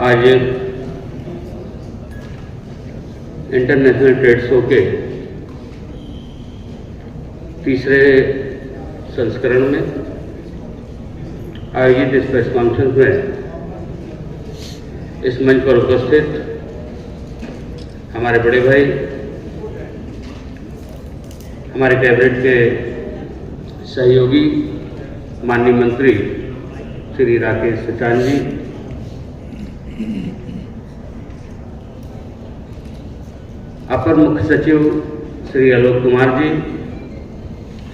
आज international trade show के तीसरे संस्करण में आयोजित इस प्रेस कॉन्फ्रेंस में इस मंच पर उपस्थित हमारे बड़े भाई, हमारे कैबिनेट के सहयोगी माननीय मंत्री श्री राकेश सचान जी, अपर मुख्य सचिव श्री आलोक कुमार जी,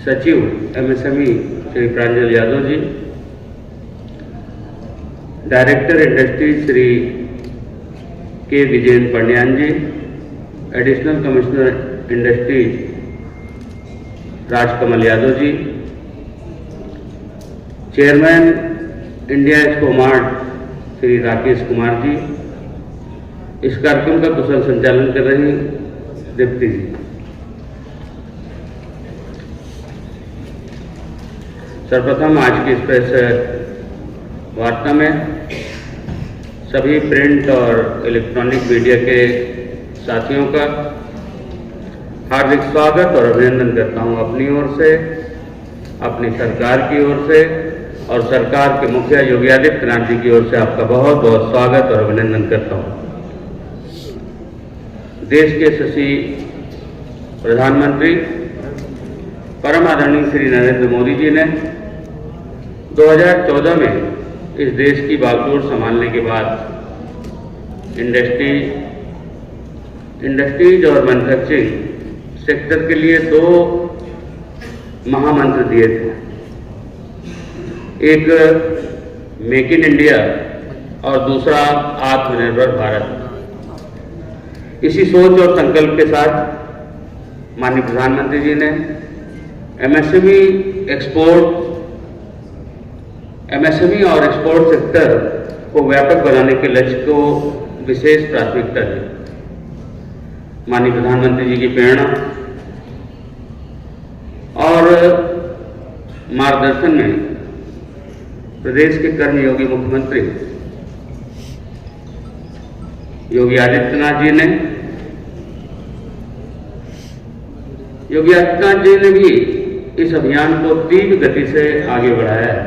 सचिव MSME Shri Pranjal Yadav ji, director industry Shri K Vijayan Pandian ji, additional commissioner industries Rajkamal Yadav ji, chairman India expo mart Shri Rakesh Kumar ji, इस कार्यक्रम का कुशल संचालन कर रही दीप्ति जी, सर्वप्रथम आज की इस प्रेस वार्ता में सभी प्रिंट और इलेक्ट्रॉनिक मीडिया के साथियों का हार्दिक स्वागत और अभिनंदन करता हूं अपनी ओर से, अपनी सरकार की ओर से और सरकार के मुखिया योगी आदित्यनाथ जी की ओर से आपका बहुत बहुत स्वागत और अभिनंदन करता हूं। देश के यशस्वी प्रधानमंत्री परम आदरणीय श्री नरेंद्र मोदी जी ने 2014 में इस देश की बागडोर संभालने के बाद इंडस्ट्रीज और मैन्युफैक्चरिंग सेक्टर के लिए 2 महामंत्र दिए थे। एक मेक इन इंडिया और दूसरा आत्मनिर्भर भारत। इसी सोच और संकल्प के साथ माननीय प्रधानमंत्री जी ने MSME और एक्सपोर्ट सेक्टर को व्यापक बनाने के लक्ष्य को विशेष प्राथमिकता दी। माननीय प्रधानमंत्री जी की प्रेरणा और मार्गदर्शन में प्रदेश के कर्मयोगी मुख्यमंत्री योगी आदित्यनाथ जी ने भी इस अभियान को तीव्र गति से आगे बढ़ाया है।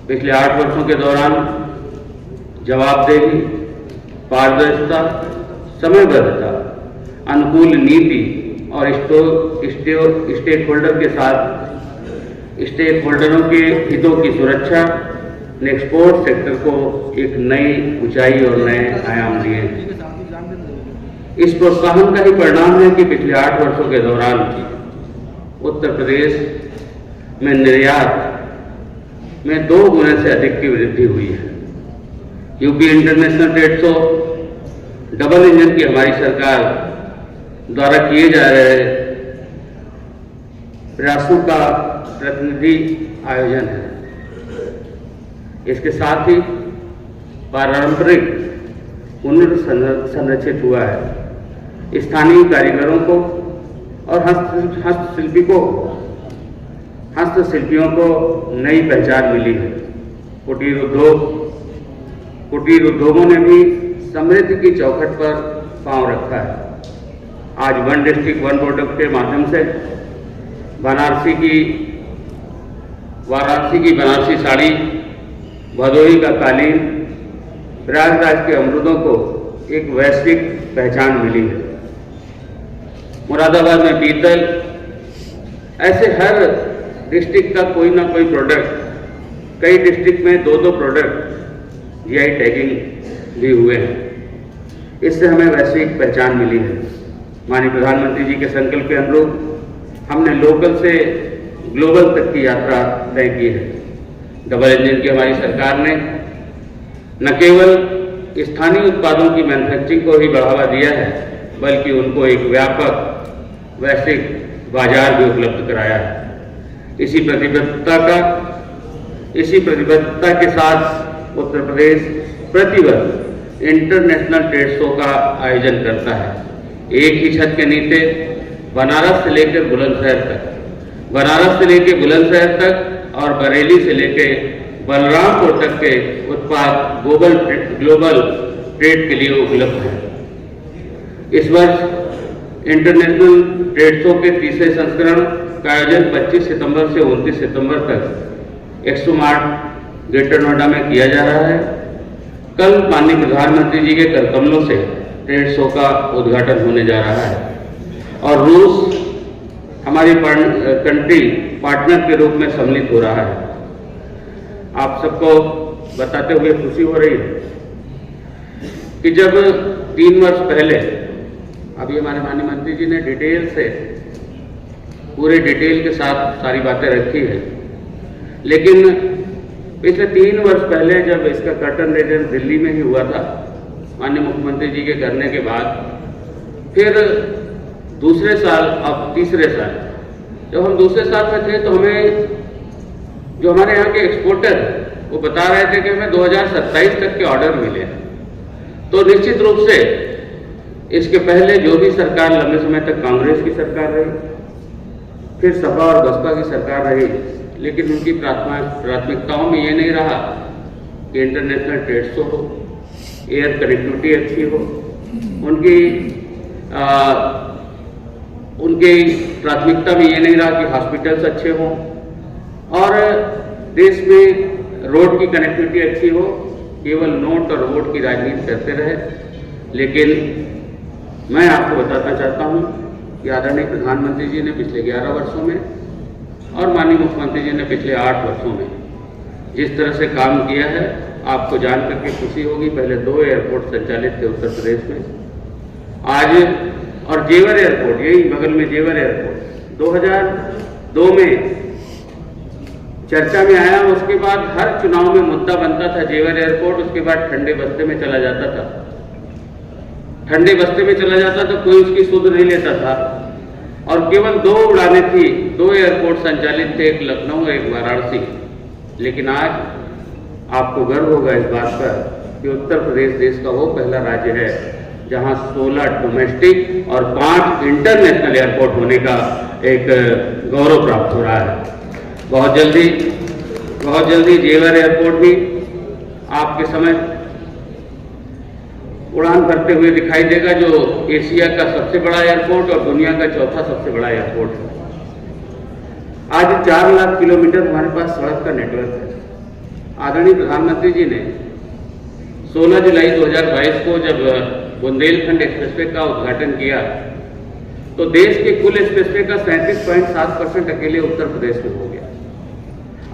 पिछले 8 वर्षों के दौरान जवाबदेही, पारदर्शिता, समयबद्धता, अनुकूल नीति और स्टेक होल्डरों के हितों की सुरक्षा ने एक्सपोर्ट सेक्टर को एक नई ऊंचाई और नए आयाम दिए हैं। इस प्रोत्साहन का ही परिणाम है कि पिछले 8 वर्षों के दौरान उत्तर प्रदेश में निर्यात में 2 गुने से अधिक की वृद्धि हुई है। UP international trade show double engine की हमारी सरकार द्वारा किए जा रहे प्रयासों का प्रतिनिधि आयोजन है। इसके साथ ही पारंपरिक पुनर्संरचित हुआ है। स्थानीय कारीगरों को और हस्तशिल्पियों को नई पहचान मिली है। कुटीर उद्योगों ने भी समृद्धि की चौखट पर पांव रखा है। आज वन डिस्ट्रिक्ट वन प्रोडक्ट के माध्यम से वाराणसी की बनारसी साड़ी, भदोही का कालीन, प्रयागराज के अमरूदों को एक वैश्विक पहचान मिली है। मुरादाबाद में पीतल, ऐसे हर डिस्ट्रिक्ट का कोई ना कोई प्रोडक्ट, कई डिस्ट्रिक्ट में 2-2 प्रोडक्ट GI टैगिंग भी हुए हैं। इससे हमें वैश्विक पहचान मिली है। माननीय प्रधानमंत्री जी के संकल्प के अनुरूप हमने लोकल से ग्लोबल तक की यात्रा तय की है। डबल इंजन की हमारी सरकार ने न केवल स्थानीय उत्पादों की मैन्युफैक्चरिंग को ही बढ़ावा दिया है, बल्कि उनको एक व्यापक वैश्विक बाजार भी उपलब्ध कराया है। इसी प्रतिबद्धता के साथ उत्तर प्रदेश प्रतिवर्ष इंटरनेशनल ट्रेड शो का आयोजन करता है। एक ही छत के नीचे बनारस से लेकर बुलंदशहर तक और बरेली से लेकर बलरामपुर तक के उत्पाद ग्लोबल ट्रेड के लिए उपलब्ध हैं। इस वर्ष इंटरनेशनल ट्रेड शो के तीसरे संस्करण का आयोजन 25 सितंबर से 29 सितंबर तक एक्सो मार्ट ग्रेटर नोएडा में किया जा रहा है। कल माननीय प्रधानमंत्री जी के कर कमलों से ट्रेड शो का उद्घाटन होने जा रहा है और रूस हमारी कंट्री पार्टनर के रूप में सम्मिलित हो रहा है। आप सबको बताते हुए खुशी हो रही है कि जब 3 वर्ष पहले, अभी हमारे माननीय मंत्री जी ने डिटेल से, पूरे डिटेल के साथ सारी बातें रखी है, लेकिन पिछले 3 वर्ष पहले जब इसका कर्टन रेजर दिल्ली में ही हुआ था, माननीय मुख्यमंत्री जी के करने के बाद, फिर दूसरे साल, अब तीसरे साल, जब हम दूसरे साल में थे तो हमें जो हमारे यहाँ के एक्सपोर्टर वो बता रहे थे कि हमें 2027 तक के ऑर्डर मिले। तो निश्चित रूप से इसके पहले जो भी सरकार लंबे समय तक कांग्रेस की सरकार रही, फिर सपा और बसपा की सरकार रही, लेकिन उनकी प्राथमिकताओं में ये नहीं रहा कि इंटरनेशनल ट्रेड शो हो, एयर कनेक्टिविटी अच्छी हो, उनकी प्राथमिकता में ये नहीं रहा कि हॉस्पिटल्स अच्छे हों और देश में रोड की कनेक्टिविटी अच्छी हो। केवल नोट और वोट की राजनीति करते रहे। लेकिन मैं आपको बताना चाहता हूं कि आदरणीय प्रधानमंत्री जी ने पिछले 11 वर्षों में और माननीय मुख्यमंत्री जी ने पिछले 8 वर्षों में जिस तरह से काम किया है, आपको जान करके खुशी होगी। पहले 2 एयरपोर्ट संचालित थे उत्तर प्रदेश में, आज, और जेवर एयरपोर्ट, यही बगल में जेवर एयरपोर्ट 2002 में चर्चा में आया। उसके बाद हर चुनाव में मुद्दा बनता था जेवर एयरपोर्ट। उसके बाद ठंडे बस्ते में चला जाता था, ठंडे बस्ते में चला जाता तो कोई उसकी सुध नहीं लेता था और केवल 2 उड़ानें थी, 2 एयरपोर्ट संचालित थे, एक लखनऊ एक वाराणसी। लेकिन आज आपको गर्व होगा इस बात पर कि उत्तर प्रदेश देश का वो पहला राज्य है जहां 16 डोमेस्टिक और 5 इंटरनेशनल एयरपोर्ट होने का एक गौरव प्राप्त हो रहा है। बहुत जल्दी जेवर एयरपोर्ट भी आपके समय उड़ान भरते हुए दिखाई देगा, जो एशिया का सबसे बड़ा एयरपोर्ट और दुनिया का चौथा सबसे बड़ा एयरपोर्ट है। आज 4 लाख किलोमीटर हमारे पास सड़क का नेटवर्क है। आदरणीय प्रधानमंत्री जी ने 16 जुलाई 2022 को जब बुंदेलखंड एक्सप्रेसवे का उद्घाटन किया तो देश के कुल एक्सप्रेसवे का 37.7% अकेले उत्तर प्रदेश में हो गया।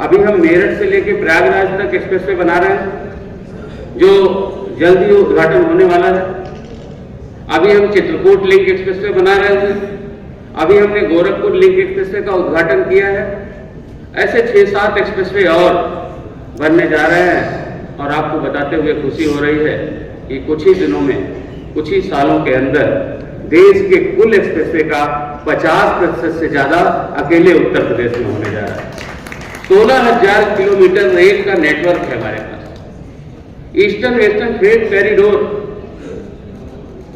अभी हम मेरठ से लेकर प्रयागराज तक एक्सप्रेसवे बना रहे हैं जो जल्दी उद्घाटन होने वाला है। अभी हम चित्रकूट लिंक एक्सप्रेसवे बना रहे हैं, अभी हमने गोरखपुर लिंक एक्सप्रेसवे का उद्घाटन किया है। ऐसे 6-7 एक्सप्रेसवे और बनने जा रहे हैं और आपको बताते हुए खुशी हो रही है कि कुछ ही दिनों में, कुछ ही सालों के अंदर देश के कुल एक्सप्रेसवे का 50% से ज्यादा अकेले उत्तर प्रदेश में होने जा रहा है। 16,000 किलोमीटर रेल का नेटवर्क है हमारे पास। ईस्टर्न वेस्टर्न फ्रेट कॉरिडोर,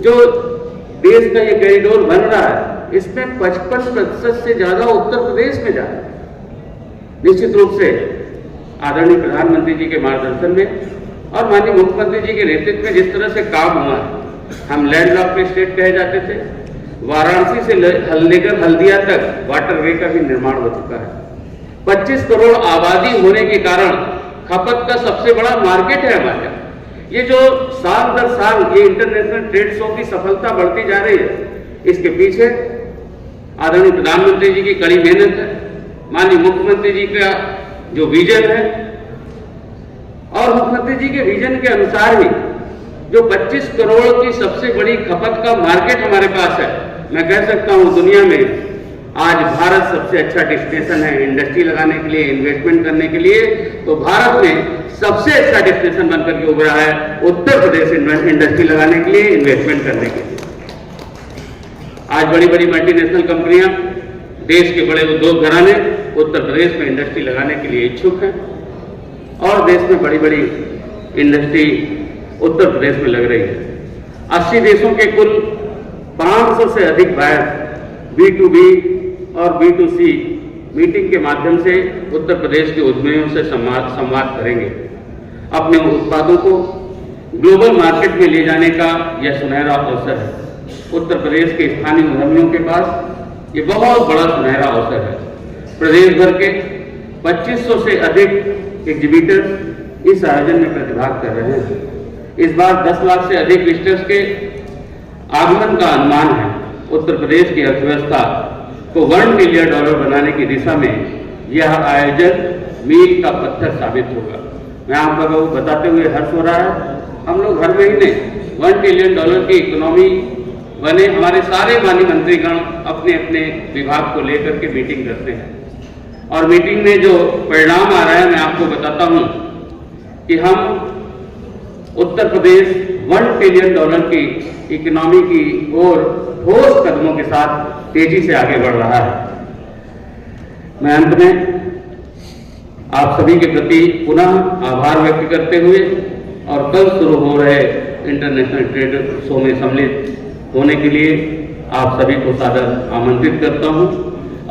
जो देश का ये कॉरिडोर बन रहा है, इसमें 55% से ज्यादा उत्तर प्रदेश में जा रहा है। निश्चित रूप से आदरणीय प्रधानमंत्री जी के मार्गदर्शन में और माननीय मुख्यमंत्री जी के नेतृत्व में जिस तरह से काम हुआ है, हम लैंडलॉक्ड स्टेट कहे जाते थे, वाराणसी से लेकर हल्दिया तक वाटरवे का भी निर्माण हो चुका है। 25 करोड़ आबादी होने के कारण खपत का सबसे बड़ा मार्केट है हमारे यहाँ। ये जो साल दर साल ये इंटरनेशनल ट्रेड शो की सफलता बढ़ती जा रही है, इसके पीछे आदरणीय प्रधानमंत्री जी की कड़ी मेहनत है, माननीय मुख्यमंत्री जी का जो विजन है और मुख्यमंत्री जी के विजन के अनुसार ही जो 25 करोड़ की सबसे बड़ी खपत का मार्केट हमारे पास है। मैं कह सकता हूं दुनिया में आज भारत सबसे अच्छा डेस्टिनेशन है इंडस्ट्री लगाने के लिए, इन्वेस्टमेंट करने के लिए। तो भारत में सबसे अच्छा डेस्टिनेशन बनकर के उभरा है उत्तर प्रदेश इंडस्ट्री लगाने के लिए, इन्वेस्टमेंट करने के लिए। आज बड़ी बड़ी मल्टीनेशनल कंपनियां, देश के बड़े उद्योग घराने उत्तर प्रदेश में इंडस्ट्री लगाने के लिए इच्छुक हैं और देश में बड़ी बड़ी इंडस्ट्री उत्तर प्रदेश में लग रही है। 80 देशों के कुल 500 से अधिक बायर B2B और B2C मीटिंग के माध्यम से उत्तर प्रदेश के उद्यमियों से संवाद करेंगे। अपने उत्पादों को ग्लोबल मार्केट में ले जाने का यह सुनहरा अवसर है। उत्तर प्रदेश के स्थानीय उद्यमियों के पास ये बहुत बड़ा सुनहरा अवसर है। प्रदेश भर के 2500 से अधिक एग्जीबिटर इस आयोजन में प्रतिभाग कर रहे हैं। इस बार 10 लाख से अधिक विजिटर्स के आगमन का अनुमान है। उत्तर प्रदेश की अर्थव्यवस्था को $1 ट्रिलियन बनाने की दिशा में यह आयोजन मील का पत्थर साबित होगा। मैं आप लोगों को बताते हुए हर्ष हो रहा है, हम लोग हर महीने $1 ट्रिलियन की इकोनॉमी बने, हमारे सारे माननीय मंत्रीगण अपने अपने विभाग को लेकर के मीटिंग करते हैं और मीटिंग में जो परिणाम आ रहा है मैं आपको बताता हूं कि हम उत्तर प्रदेश $1 ट्रिलियन की इकोनॉमी की ओर ठोस कदमों के साथ तेजी से आगे बढ़ रहा है। मैं अंत में आप सभी के प्रति पुनः आभार व्यक्त करते हुए और कल शुरू हो रहे इंटरनेशनल ट्रेड शो में सम्मिलित होने के लिए आप सभी को सादर आमंत्रित करता हूं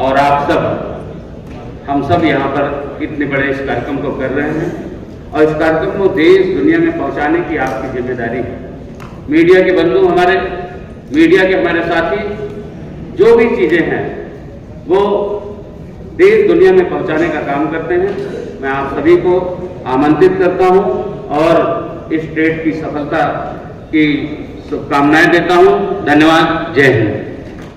और हम सब यहाँ पर इतने बड़े इस कार्यक्रम को कर रहे हैं और इस कार्यक्रम को देश दुनिया में पहुंचाने की आपकी जिम्मेदारी है। मीडिया के बंधु, मीडिया के हमारे साथी जो भी चीजें हैं वो देश दुनिया में पहुंचाने का काम करते हैं। मैं आप सभी को आमंत्रित करता हूं और इस ट्रेड की सफलता की शुभकामनाएं देता हूं। धन्यवाद। जय हिंद।